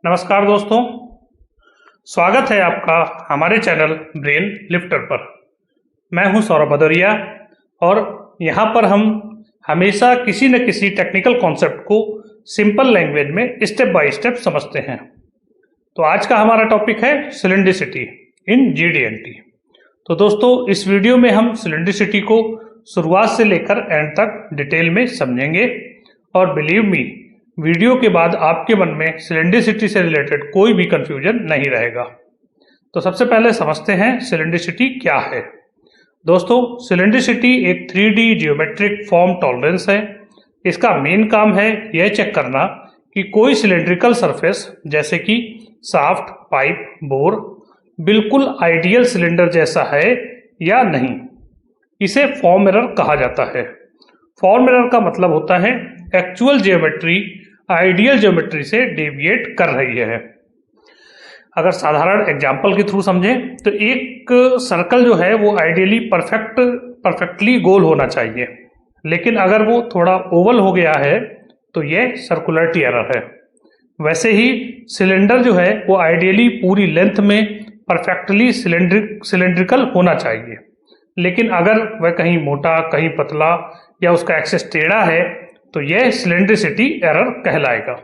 नमस्कार दोस्तों, स्वागत है आपका हमारे चैनल ब्रेन लिफ्टर पर। मैं हूं सौरभ भदौरिया और यहां पर हम हमेशा किसी न किसी टेक्निकल कॉन्सेप्ट को सिंपल लैंग्वेज में स्टेप बाय स्टेप समझते हैं। तो आज का हमारा टॉपिक है सिलिंड्रिसिटी इन जीडीएनटी। तो दोस्तों, इस वीडियो में हम सिलिंड्रिसिटी को शुरुआत से लेकर एंड तक डिटेल में समझेंगे और बिलीव मी, वीडियो के बाद आपके मन में सिलिंड्रिसिटी से रिलेटेड कोई भी कंफ्यूजन नहीं रहेगा। तो सबसे पहले समझते हैं सिलिंड्रिसिटी क्या है। दोस्तों, सिलिंड्रिसिटी एक 3D जियोमेट्रिक फॉर्म टॉलरेंस है। इसका मेन काम है यह चेक करना कि कोई सिलिंड्रिकल सरफेस जैसे कि शाफ्ट, पाइप, बोर बिल्कुल आइडियल सिलेंडर जैसा है या नहीं। इसे फॉर्म एरर कहा जाता है। फॉर्म एरर का मतलब होता है एक्चुअल जियोमेट्री आइडियल ज्योमेट्री से डेविएट कर रही है। अगर साधारण एग्जांपल के थ्रू समझें तो एक सर्कल जो है वो आइडियली परफेक्टली गोल होना चाहिए, लेकिन अगर वो थोड़ा ओवल हो गया है तो यह सर्कुलरिटी एरर है। वैसे ही सिलेंडर जो है वो आइडियली पूरी लेंथ में परफेक्टली सिलेंड्रिकल होना चाहिए, लेकिन अगर वह कहीं मोटा, कहीं पतला या उसका एक्सेस टेढ़ा है तो यह सिलिंड्रिसिटी एरर कहलाएगा।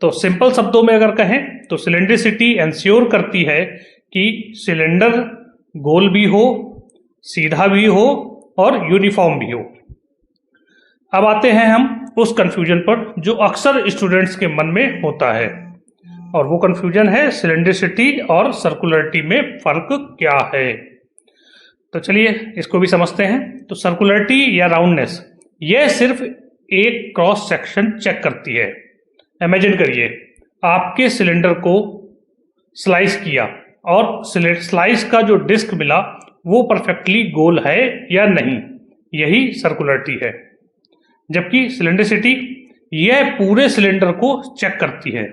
तो सिंपल शब्दों में अगर कहें तो सिलिंड्रिसिटी एंश्योर करती है कि सिलेंडर गोल भी हो, सीधा भी हो और यूनिफॉर्म भी हो। अब आते हैं हम उस कंफ्यूजन पर जो अक्सर स्टूडेंट्स के मन में होता है, और वो कंफ्यूजन है सिलिंड्रिसिटी और सर्कुलरिटी में फर्क क्या है। तो चलिए इसको भी समझते हैं। तो सर्कुलरिटी या राउंडनेस यह सिर्फ एक क्रॉस सेक्शन चेक करती है। इमेजिन करिए आपके सिलेंडर को स्लाइस किया और स्लाइस का जो डिस्क मिला वो परफेक्टली गोल है या नहीं, यही सर्कुलरिटी है। जबकि सिलिंड्रिसिटी यह पूरे सिलेंडर को चेक करती है,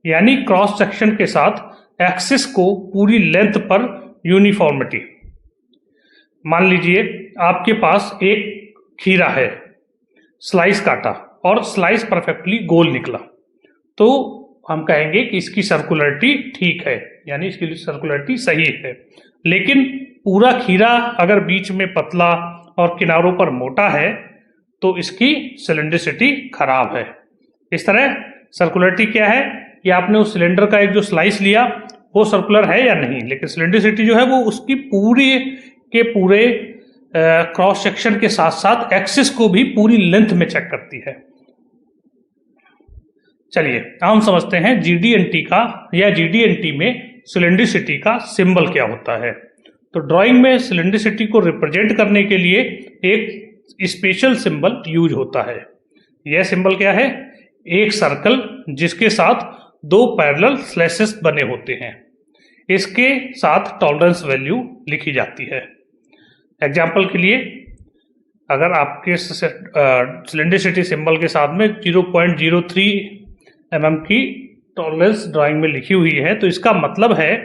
यानी क्रॉस सेक्शन के साथ एक्सिस को पूरी लेंथ पर यूनिफॉर्मिटी। मान लीजिए आपके पास एक खीरा है, स्लाइस काटा और स्लाइस परफेक्टली गोल निकला, तो हम कहेंगे कि इसकी सर्कुलरिटी ठीक है, यानी इसकी सर्कुलरिटी सही है। लेकिन पूरा खीरा अगर बीच में पतला और किनारों पर मोटा है तो इसकी सिलिंड्रिसिटी खराब है। इस तरह सर्कुलरिटी क्या है कि आपने उस सिलेंडर का एक जो स्लाइस लिया वो सर्कुलर है या नहीं, लेकिन सिलिंड्रिसिटी जो है वो उसकी पूरी के पूरे क्रॉस सेक्शन के साथ साथ एक्सिस को भी पूरी लेंथ में चेक करती है। चलिए हम समझते हैं जीडीएनटी का या जीडीएनटी में सिलिंड्रिसिटी का सिंबल क्या होता है। तो ड्राइंग में सिलिंड्रिसिटी को रिप्रेजेंट करने के लिए एक स्पेशल सिंबल यूज होता है। यह सिंबल क्या है? एक सर्कल जिसके साथ दो पैरेलल स्लैशेस बने होते हैं, इसके साथ टॉलरेंस वैल्यू लिखी जाती है। एग्जाम्पल के लिए अगर आपके सिलिंड्रिसिटी सिंबल के साथ में 0.03 mm की टॉलरेंस ड्राइंग में लिखी हुई है, तो इसका मतलब है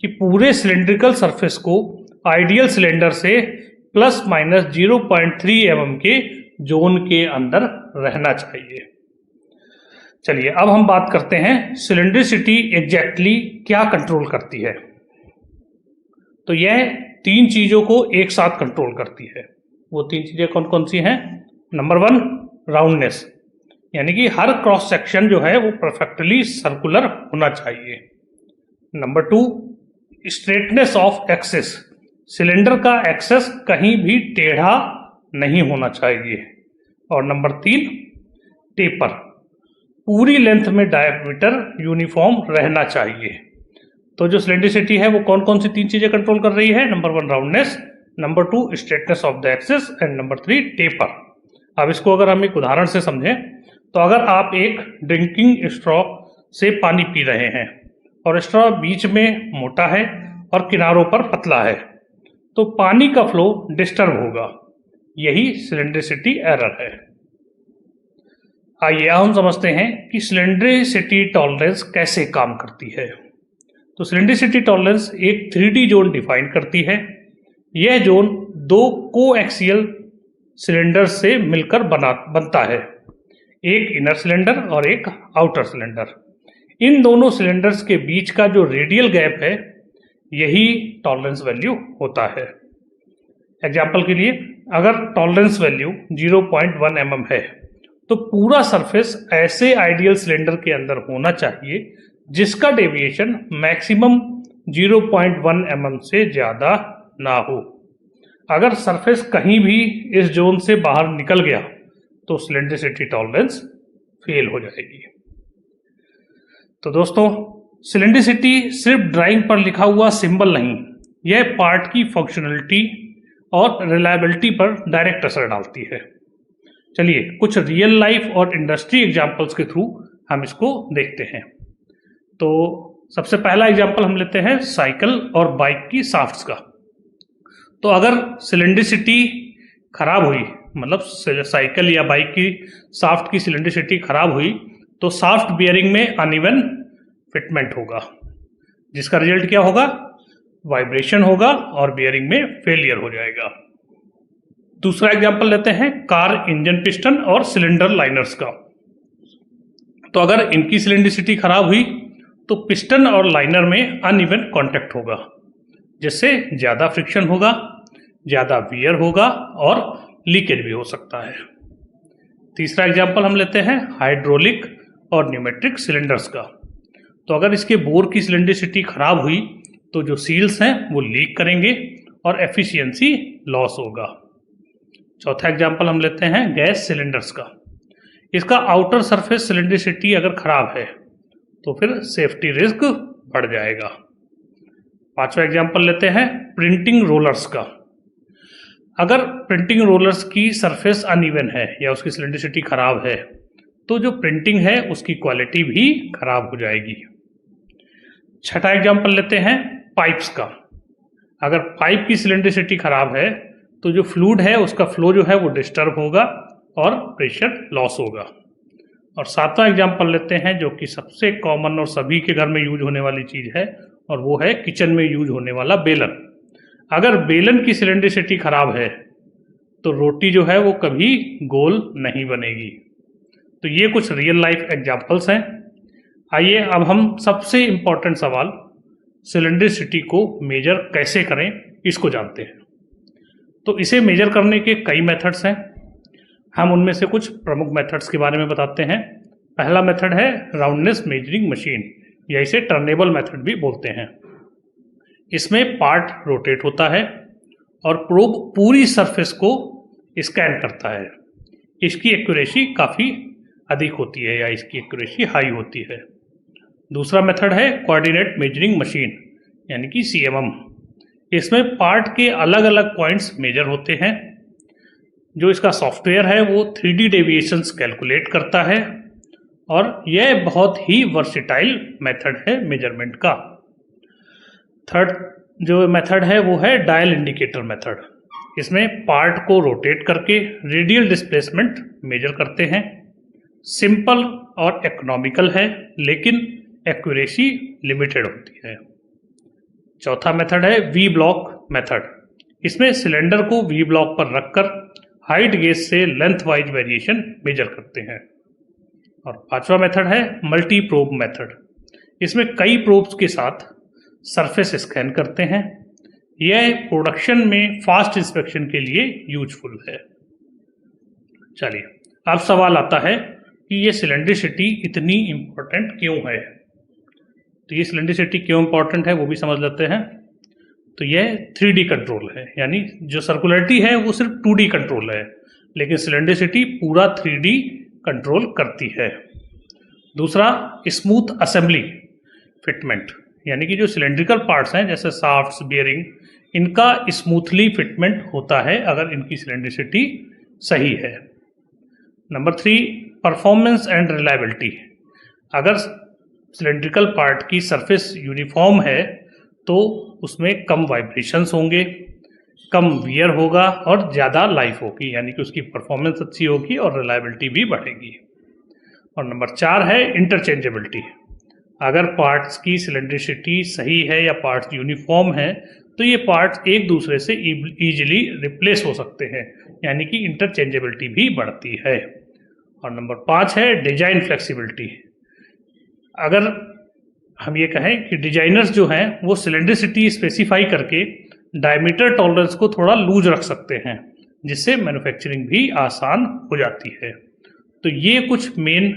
कि पूरे सिलिंड्रिकल सरफेस को आइडियल सिलेंडर से प्लस माइनस 0.3 mm के जोन के अंदर रहना चाहिए। चलिए अब हम बात करते हैं सिलिंड्रिसिटी एग्जैक्टली क्या कंट्रोल करती है। तो यह तीन चीजों को एक साथ कंट्रोल करती है। वो तीन चीजें कौन कौन सी हैं? नंबर 1 राउंडनेस, यानी कि हर क्रॉस सेक्शन जो है वो परफेक्टली सर्कुलर होना चाहिए। Number 2 straightness of axis, cylinder का एक्सेस कहीं भी टेढ़ा नहीं होना चाहिए। और नंबर 3 टेपर, पूरी लेंथ में डायमीटर यूनिफॉर्म रहना चाहिए। तो जो सिलिंड्रिसिटी है वो कौन कौन सी तीन चीजें कंट्रोल कर रही है? Number 1 roundness, number 2 straightness of the axis and number 3 taper. अब इसको अगर हम एक उदाहरण से समझें तो अगर आप एक ड्रिंकिंग स्ट्रॉ से पानी पी रहे हैं और स्ट्रॉ बीच में मोटा है और किनारों पर पतला है, तो पानी का फ्लो डिस्टर्ब होगा। यही सिलिंड्रिसिटी एरर है। आइए हम समझते हैं कि सिलिंड्रिसिटी टॉलरेंस कैसे काम करती है। तो सिलिंड्रिसिटी टॉलरेंस एक 3D जोन डिफाइन करती है। यह जोन दो कोएक्सियल सिलेंडर से मिलकर बनता है, एक इनर सिलेंडर और एक आउटर सिलेंडर। इन दोनों सिलेंडर्स के बीच का जो रेडियल गैप है यही टॉलरेंस वैल्यू होता है। एग्जाम्पल के लिए, अगर टॉलरेंस वैल्यू 0.1 mm है तो पूरा सरफेस ऐसे आइडियल सिलेंडर के अंदर होना चाहिए जिसका डेविएशन मैक्सिमम 0.1 mm से ज़्यादा ना हो। अगर सरफेस कहीं भी इस जोन से बाहर निकल गया तो सिलेंड्रिसिटी टॉलरेंस फेल हो जाएगी। तो दोस्तों, सिलेंड्रिसिटी सिर्फ ड्राइंग पर लिखा हुआ सिंबल नहीं, यह पार्ट की फंक्शनलिटी और रिलायबिलिटी पर डायरेक्ट असर डालती है। चलिए कुछ रियल लाइफ और इंडस्ट्री एग्जांपल्स के थ्रू हम इसको देखते हैं। तो सबसे पहला एग्जांपल हम लेते हैं साइकिल और बाइक की शाफ्ट्स का। तो अगर सिलेंड्रिसिटी खराब हुई, मतलब साइकिल या बाइक की शाफ्ट की सिलेंड्रिसिटी खराब हुई, तो शाफ्ट बियरिंग में अनइवन फिटमेंट होगा, जिसका रिजल्ट क्या होगा? वाइब्रेशन होगा और बियरिंग में फेलियर हो जाएगा। दूसरा एग्जांपल लेते हैं कार इंजन पिस्टन और सिलेंडर लाइनर्स का। तो अगर इनकी सिलेंड्रिसिटी खराब हुई तो पिस्टन और लाइनर में अनइवन कांटेक्ट होगा, जिससे ज़्यादा फ्रिक्शन होगा, ज़्यादा वियर होगा और लीकेज भी हो सकता है। तीसरा एग्जांपल हम लेते हैं हाइड्रोलिक और न्यूमेट्रिक सिलेंडर्स का। तो अगर इसके बोर की सिलेंड्रिसिटी खराब हुई तो जो सील्स हैं वो लीक करेंगे और एफिशिएंसी लॉस होगा। चौथा एग्जांपल हम लेते हैं गैस सिलेंडर्स का। इसका आउटर सरफेस सिलेंड्रिसिटी अगर खराब है तो फिर सेफ्टी रिस्क बढ़ जाएगा। पांचवा एग्जांपल लेते हैं प्रिंटिंग रोलर्स का। अगर प्रिंटिंग रोलर्स की सरफेस अनइवन है या उसकी सिलेंड्रिसिटी खराब है तो जो प्रिंटिंग है उसकी क्वालिटी भी खराब हो जाएगी। छठा एग्जांपल लेते हैं पाइप्स का। अगर पाइप की सिलेंड्रिसिटी खराब है तो जो फ्लूइड है उसका फ्लो जो है वो डिस्टर्ब होगा और प्रेशर लॉस होगा। और सातवां एग्जांपल लेते हैं जो कि सबसे कॉमन और सभी के घर में यूज होने वाली चीज़ है, और वो है किचन में यूज होने वाला बेलन। अगर बेलन की सिलेंड्रिसिटी खराब है तो रोटी जो है वो कभी गोल नहीं बनेगी। तो ये कुछ रियल लाइफ एग्जांपल्स हैं। आइए अब हम सबसे इम्पॉर्टेंट सवाल सिलेंड्रिसिटी को मेजर कैसे करें इसको जानते हैं। तो इसे मेजर करने के कई मेथड्स हैं, हम उनमें से कुछ प्रमुख मेथड्स के बारे में बताते हैं। पहला मेथड है राउंडनेस मेजरिंग मशीन, या इसे टर्नेबल मेथड भी बोलते हैं। इसमें पार्ट रोटेट होता है और प्रोब पूरी सरफेस को स्कैन करता है। इसकी एक्यूरेसी काफ़ी अधिक होती है या इसकी एक्यूरेसी हाई होती है। दूसरा मेथड है कोऑर्डिनेट मेजरिंग मशीन, यानी कि CMM। इसमें पार्ट के अलग अलग पॉइंट्स मेजर होते हैं। जो इसका सॉफ्टवेयर है वो 3D डेविएशंस कैलकुलेट करता है और यह बहुत ही वर्सेटाइल मेथड है मेजरमेंट का। थर्ड जो मेथड है वो है डायल इंडिकेटर मेथड। इसमें पार्ट को रोटेट करके रेडियल डिस्प्लेसमेंट मेजर करते हैं। सिंपल और इकोनॉमिकल है, लेकिन एक्यूरेसी लिमिटेड होती है। चौथा मेथड है वी ब्लॉक मेथड। इसमें सिलेंडर को वी ब्लॉक पर रखकर हाइट गेज से लेंथ वाइज वेरिएशन मेजर करते हैं। और पांचवा मेथड है मल्टी प्रोब मेथड। इसमें कई प्रोब्स के साथ सरफेस स्कैन करते हैं। यह प्रोडक्शन में फास्ट इंस्पेक्शन के लिए यूजफुल है। चलिए अब सवाल आता है कि ये सिलेंड्रिसिटी इतनी इम्पोर्टेंट क्यों है। तो ये सिलेंड्रिसिटी क्यों इम्पोर्टेंट है वो भी समझ लेते हैं। तो यह 3D कंट्रोल है, यानी जो सर्कुलरिटी है वो सिर्फ 2D कंट्रोल है, लेकिन सिलेंड्रिसिटी पूरा 3D कंट्रोल करती है। दूसरा स्मूथ असेंबली फिटमेंट, यानी कि जो सिलेंड्रिकल पार्ट्स हैं जैसे शाफ्ट्स, बियरिंग, इनका स्मूथली फिटमेंट होता है अगर इनकी सिलेंड्रिसिटी सही है। Number 3 performance and reliability. अगर सिलेंड्रिकल पार्ट की सरफेस यूनिफॉर्म है तो उसमें कम वाइब्रेशंस होंगे, कम वियर होगा और ज़्यादा लाइफ होगी, यानी कि उसकी परफॉर्मेंस अच्छी होगी और रिलायबिलिटी भी बढ़ेगी। और नंबर 4 है इंटरचेंजेबिलिटी। अगर पार्ट्स की सिलेंड्रिसिटी सही है या पार्ट्स यूनिफॉर्म है तो ये पार्ट्स एक दूसरे से ईजिली रिप्लेस हो सकते हैं, यानी कि इंटरचेंजेबिलिटी भी बढ़ती है। और नंबर 5 है डिजाइन फ्लेक्सिबिलिटी। अगर हम ये कहें कि डिजाइनर्स जो हैं वो सिलेंड्रिसिटी स्पेसिफाई करके डायमीटर टॉलरेंस को थोड़ा लूज रख सकते हैं, जिससे मैन्युफैक्चरिंग भी आसान हो जाती है। तो ये कुछ मेन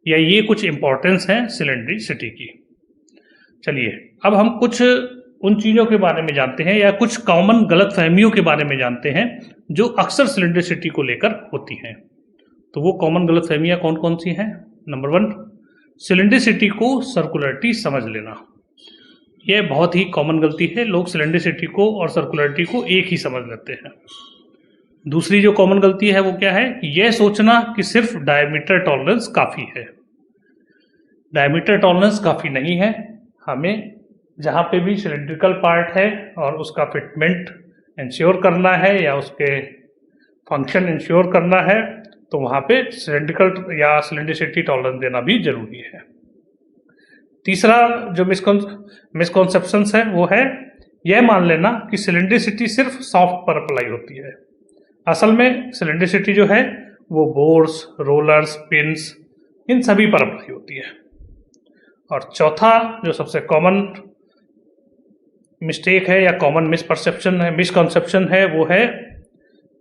या ये कुछ इम्पोर्टेंस हैं सिलेंड्रिसिटी की। चलिए अब हम कुछ उन चीज़ों के बारे में जानते हैं या कुछ कॉमन गलतफहमियों के बारे में जानते हैं जो अक्सर सिलेंड्रिसिटी को लेकर होती हैं। तो वो कॉमन गलतफहमियां कौन कौन सी हैं? नंबर 1, सिलेंड्रिसिटी को सर्कुलरिटी समझ लेना। यह बहुत ही कॉमन गलती है, लोग सिलेंड्रिसिटी को और सर्कुलरिटी को एक ही समझ लेते हैं। दूसरी जो कॉमन गलती है वो क्या है? यह सोचना कि सिर्फ डायमीटर टॉलरेंस काफ़ी है। डायमीटर टॉलरेंस काफ़ी नहीं है। हमें जहाँ पे भी सिलेंड्रिकल पार्ट है और उसका फिटमेंट इंश्योर करना है या उसके फंक्शन इंश्योर करना है, तो वहाँ पे सिलेंड्रिकल या सिलेंड्रिसिटी टॉलरेंस देना भी जरूरी है। तीसरा जो मिसकॉन्सेप्शंस है वो है यह मान लेना कि सिलेंड्रिसिटी सिर्फ सॉफ्ट पर अप्लाई होती है। असल में सिलेंड्रिसिटी जो है वो बोर्स, रोलर्स, पिन्स, इन सभी पर अप्लाई होती है। और चौथा जो सबसे कॉमन मिस्टेक है या कॉमन मिसकॉन्सेप्शन है वो है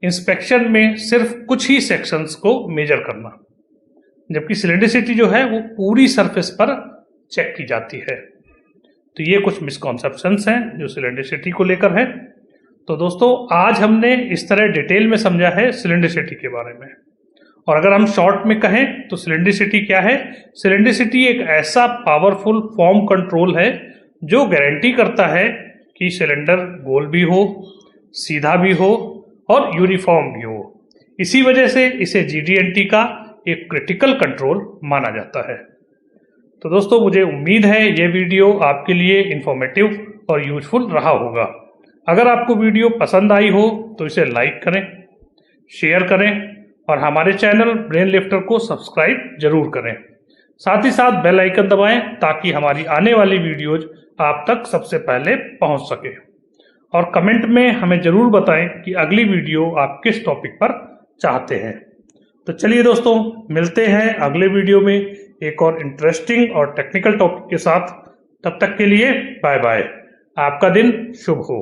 इंस्पेक्शन में सिर्फ कुछ ही सेक्शंस को मेजर करना, जबकि सिलेंड्रिसिटी जो है वो पूरी सरफेस पर चेक की जाती है। तो ये कुछ मिसकॉन्सेप्शंस हैं जो सिलेंड्रिसिटी को लेकर है। तो दोस्तों आज हमने इस तरह डिटेल में समझा है सिलेंड्रिसिटी के बारे में। और अगर हम शॉर्ट में कहें तो सिलेंड्रिसिटी क्या है? सिलेंड्रिसिटी एक ऐसा पावरफुल फॉर्म कंट्रोल है जो गारंटी करता है कि सिलेंडर गोल भी हो, सीधा भी हो और यूनिफॉर्म भी हो। इसी वजह से इसे GD&T का एक क्रिटिकल कंट्रोल माना जाता है। तो दोस्तों मुझे उम्मीद है ये वीडियो आपके लिए इंफॉर्मेटिव और यूजफुल रहा होगा। अगर आपको वीडियो पसंद आई हो तो इसे लाइक करें, शेयर करें और हमारे चैनल ब्रेन लिफ्टर को सब्सक्राइब जरूर करें। साथ ही साथ बेल आइकन दबाएं ताकि हमारी आने वाली वीडियोज आप तक सबसे पहले पहुंच सके। और कमेंट में हमें जरूर बताएं कि अगली वीडियो आप किस टॉपिक पर चाहते हैं। तो चलिए दोस्तों मिलते हैं अगले वीडियो में एक और इंटरेस्टिंग और टेक्निकल टॉपिक के साथ। तब तक के लिए बाय बाय। आपका दिन शुभ हो।